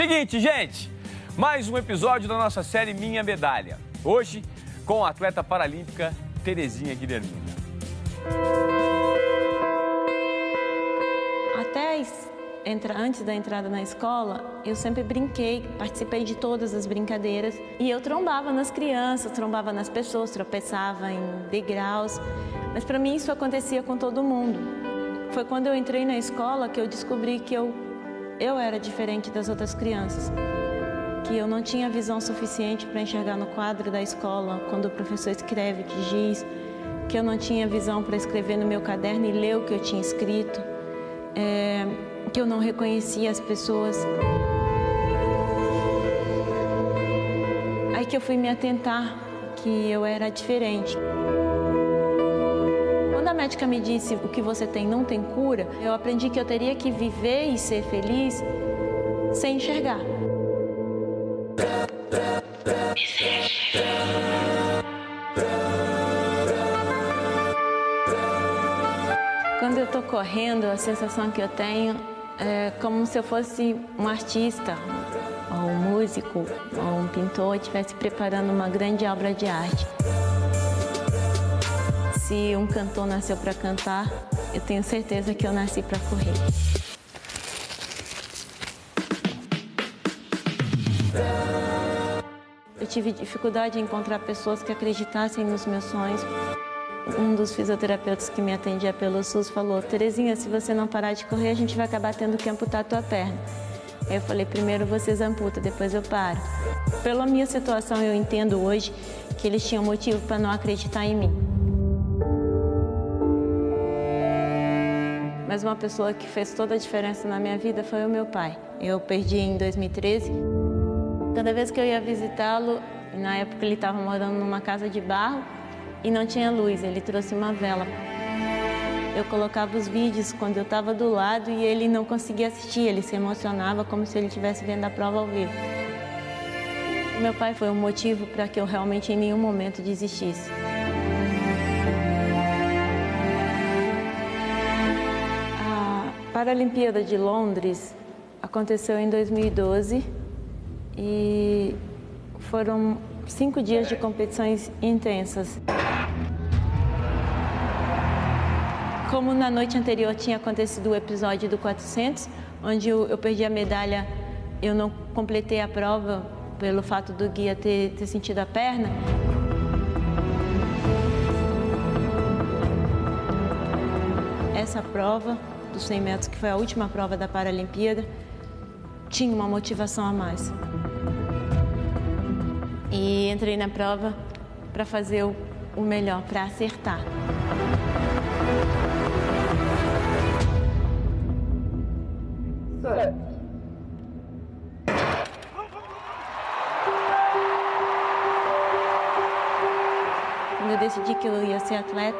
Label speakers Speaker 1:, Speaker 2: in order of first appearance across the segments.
Speaker 1: Seguinte, gente, mais um episódio da nossa série Minha Medalha. Hoje, com a atleta paralímpica Terezinha Guilhermina.
Speaker 2: Antes da entrada na escola, eu sempre brinquei, participei de todas as brincadeiras. E eu trombava nas crianças, trombava nas pessoas, tropeçava em degraus. Mas para mim isso acontecia com todo mundo. Foi quando eu entrei na escola que eu descobri que eu era diferente das outras crianças. Que eu não tinha visão suficiente para enxergar no quadro da escola, quando o professor escreve, que diz. Que eu não tinha visão para escrever no meu caderno e ler o que eu tinha escrito. Que eu não reconhecia as pessoas. Aí que eu fui me atentar que eu era diferente. Quando a médica me disse o que você tem não tem cura, eu aprendi que eu teria que viver e ser feliz sem enxergar. Quando eu tô correndo, a sensação que eu tenho é como se eu fosse um artista, ou um músico, ou um pintor, estivesse preparando uma grande obra de arte. Se um cantor nasceu para cantar, eu tenho certeza que eu nasci para correr. Eu tive dificuldade em encontrar pessoas que acreditassem nos meus sonhos. Um dos fisioterapeutas que me atendia pelo SUS falou: Terezinha, se você não parar de correr, a gente vai acabar tendo que amputar a tua perna. Aí eu falei: primeiro vocês amputam, depois eu paro. Pela minha situação, eu entendo hoje que eles tinham motivo para não acreditar em mim. Mas uma pessoa que fez toda a diferença na minha vida foi o meu pai. Eu perdi em 2013. Cada vez que eu ia visitá-lo, na época ele estava morando numa casa de barro, e não tinha luz, ele trouxe uma vela. Eu colocava os vídeos quando eu estava do lado e ele não conseguia assistir, ele se emocionava como se ele estivesse vendo a prova ao vivo. Meu pai foi um motivo para que eu realmente em nenhum momento desistisse. A Paralimpíada de Londres aconteceu em 2012 e foram 5 dias de competições intensas. Como na noite anterior tinha acontecido o episódio do 400, onde eu perdi a medalha, eu não completei a prova pelo fato do guia ter sentido a perna. Essa prova dos 100 metros, que foi a última prova da Paralimpíada, tinha uma motivação a mais. E entrei na prova para fazer o melhor, para acertar. Quando eu decidi que eu ia ser atleta,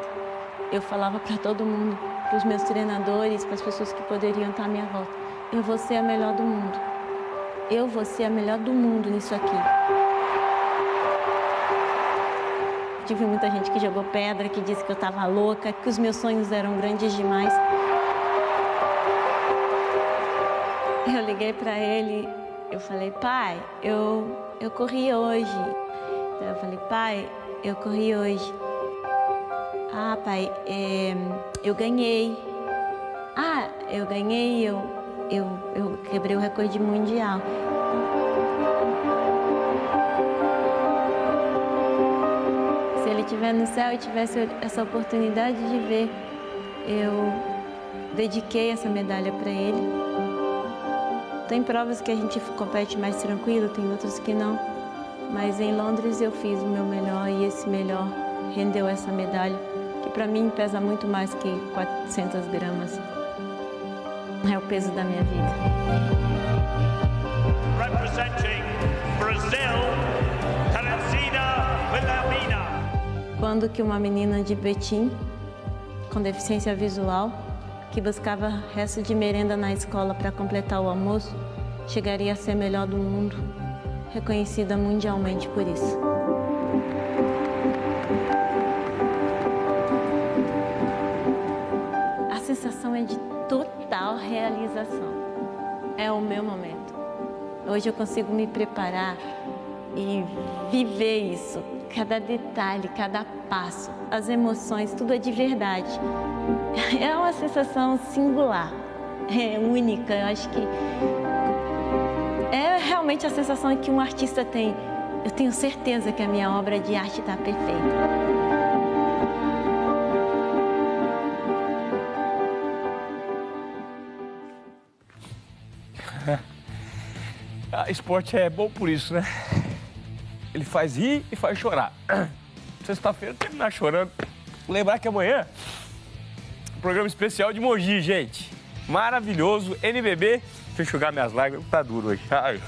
Speaker 2: eu falava para todo mundo, para os meus treinadores, para as pessoas que poderiam estar à minha volta: eu vou ser a melhor do mundo. Eu vou ser a melhor do mundo nisso aqui. Tive muita gente que jogou pedra, que disse que eu estava louca, que os meus sonhos eram grandes demais. Eu liguei para ele, eu falei: pai, eu corri hoje. Então eu falei: pai, eu corri hoje. Ah, pai, eu ganhei. Ah, eu ganhei, eu quebrei o recorde mundial. Se ele estiver no céu e tivesse essa oportunidade de ver, eu dediquei essa medalha para ele. Tem provas que a gente compete mais tranquilo, tem outras que não. Mas em Londres eu fiz o meu melhor e esse melhor rendeu essa medalha, que para mim pesa muito mais que 400 gramas. É o peso da minha vida. Representing Brazil, Terezinha Guilhermina. Quando que uma menina de Betim, com deficiência visual, que buscava resto de merenda na escola para completar o almoço, chegaria a ser a melhor do mundo, reconhecida mundialmente por isso. A sensação é de total realização. É o meu momento. Hoje eu consigo me preparar e viver isso. Cada detalhe, cada passo, as emoções, tudo é de verdade. É uma sensação singular, é única. Eu acho que é realmente a sensação que um artista tem. Eu tenho certeza que a minha obra de arte está perfeita.
Speaker 1: Esporte é bom por isso, né? Ele faz rir e faz chorar. Sexta-feira terminar chorando. Lembrar que amanhã, programa especial de Mogi, gente. Maravilhoso. NBB. Deixa eu enxugar minhas lágrimas, tá duro hoje. Ai.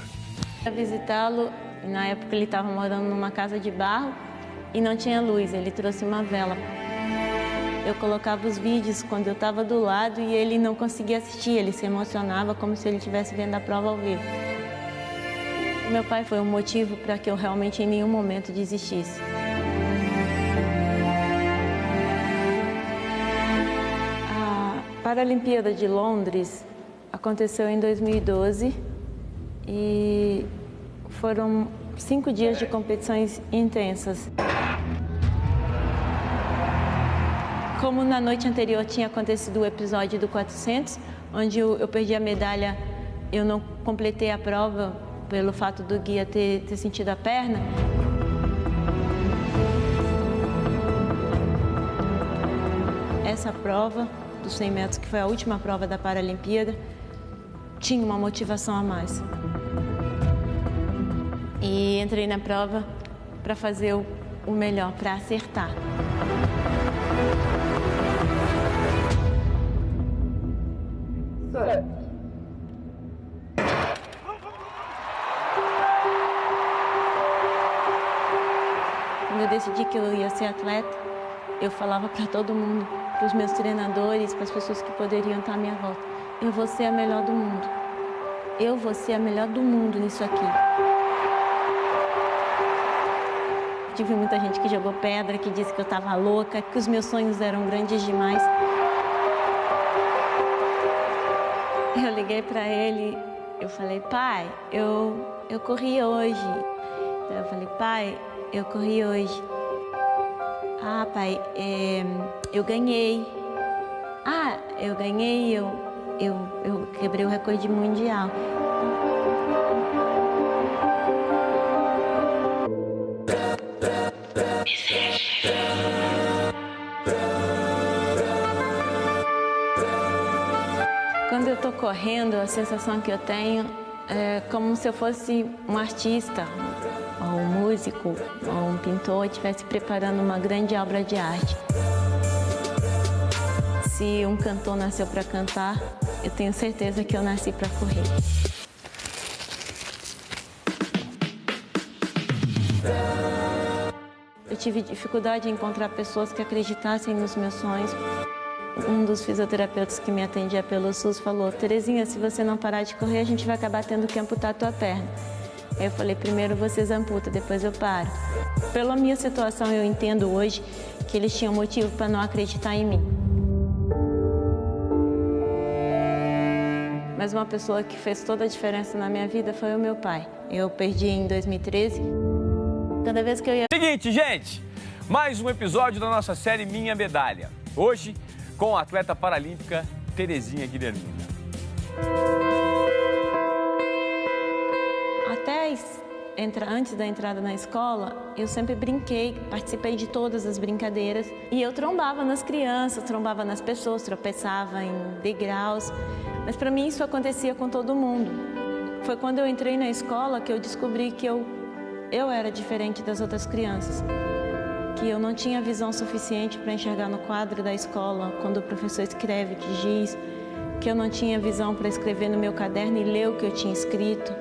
Speaker 2: Eu visitá-lo, na época ele estava morando numa casa de barro e não tinha luz, ele trouxe uma vela. Eu colocava os vídeos quando eu estava do lado e ele não conseguia assistir, ele se emocionava como se ele estivesse vendo a prova ao vivo. Meu pai foi um motivo para que eu realmente em nenhum momento desistisse. A Paralimpíada de Londres aconteceu em 2012 e foram 5 dias de competições intensas. Como na noite anterior tinha acontecido o episódio do 400, onde eu perdi a medalha, eu não completei a prova pelo fato do guia ter sentido a perna. Essa prova dos 100 metros, que foi a última prova da Paralimpíada, tinha uma motivação a mais. E entrei na prova para fazer o melhor, para acertar. Quando eu decidi que eu ia ser atleta, eu falava para todo mundo, para os meus treinadores, para as pessoas que poderiam estar à minha volta: eu vou ser a melhor do mundo. Eu vou ser a melhor do mundo nisso aqui. Tive muita gente que jogou pedra, que disse que eu estava louca, que os meus sonhos eram grandes demais. Eu liguei para ele, eu falei: pai, eu corri hoje. Eu falei: pai, eu corri hoje. Ah, pai, eu ganhei. Ah, eu ganhei, eu quebrei o recorde mundial. Quando eu tô correndo, a sensação que eu tenho é como se eu fosse um artista, ou um músico, ou um pintor, estivesse preparando uma grande obra de arte. Se um cantor nasceu para cantar, eu tenho certeza que eu nasci para correr. Eu tive dificuldade em encontrar pessoas que acreditassem nos meus sonhos. Um dos fisioterapeutas que me atendia pelo SUS falou: Terezinha, se você não parar de correr, a gente vai acabar tendo que amputar a tua perna. Aí eu falei: primeiro vocês amputam, depois eu paro. Pela minha situação, eu entendo hoje que eles tinham motivo para não acreditar em mim. Mas uma pessoa que fez toda a diferença na minha vida foi o meu pai. Eu perdi em 2013. Cada vez que eu ia...
Speaker 1: Seguinte, gente, mais um episódio da nossa série Minha Medalha. Hoje, com a atleta paralímpica Terezinha Guilhermina.
Speaker 2: Até antes da entrada na escola, eu sempre brinquei, participei de todas as brincadeiras. E eu trombava nas crianças, trombava nas pessoas, tropeçava em degraus. Mas para mim isso acontecia com todo mundo. Foi quando eu entrei na escola que eu descobri que eu era diferente das outras crianças. Que eu não tinha visão suficiente para enxergar no quadro da escola, quando o professor escreve de giz. Que eu não tinha visão para escrever no meu caderno e ler o que eu tinha escrito.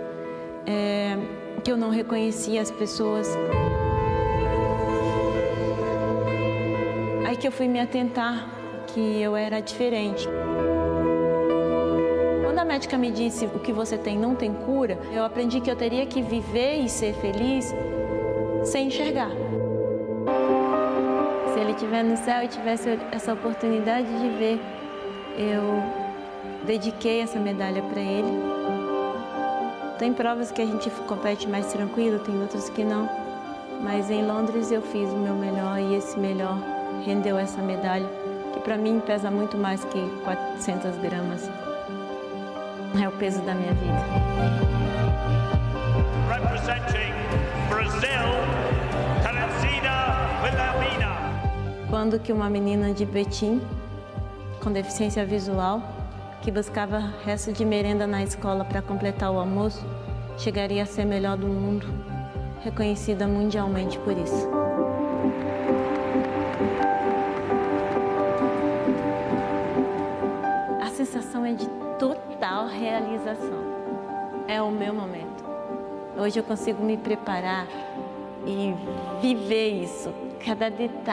Speaker 2: Que eu não reconhecia as pessoas. Aí que eu fui me atentar que eu era diferente. Quando a médica me disse: o que você tem não tem cura, eu aprendi que eu teria que viver e ser feliz sem enxergar. Se ele estiver no céu e tivesse essa oportunidade de ver, eu dediquei essa medalha para ele. Tem provas que a gente compete mais tranquilo, tem outras que não. Mas em Londres eu fiz o meu melhor e esse melhor rendeu essa medalha, que para mim pesa muito mais que 400 gramas. É o peso da minha vida.
Speaker 3: Representing Brazil, Teresina Wilhelmina.
Speaker 2: Quando que uma menina de Betim, com deficiência visual, que buscava resto de merenda na escola para completar o almoço, chegaria a ser melhor do mundo, reconhecida mundialmente por isso. A sensação é de total realização. É o meu momento. Hoje eu consigo me preparar e viver isso, cada detalhe.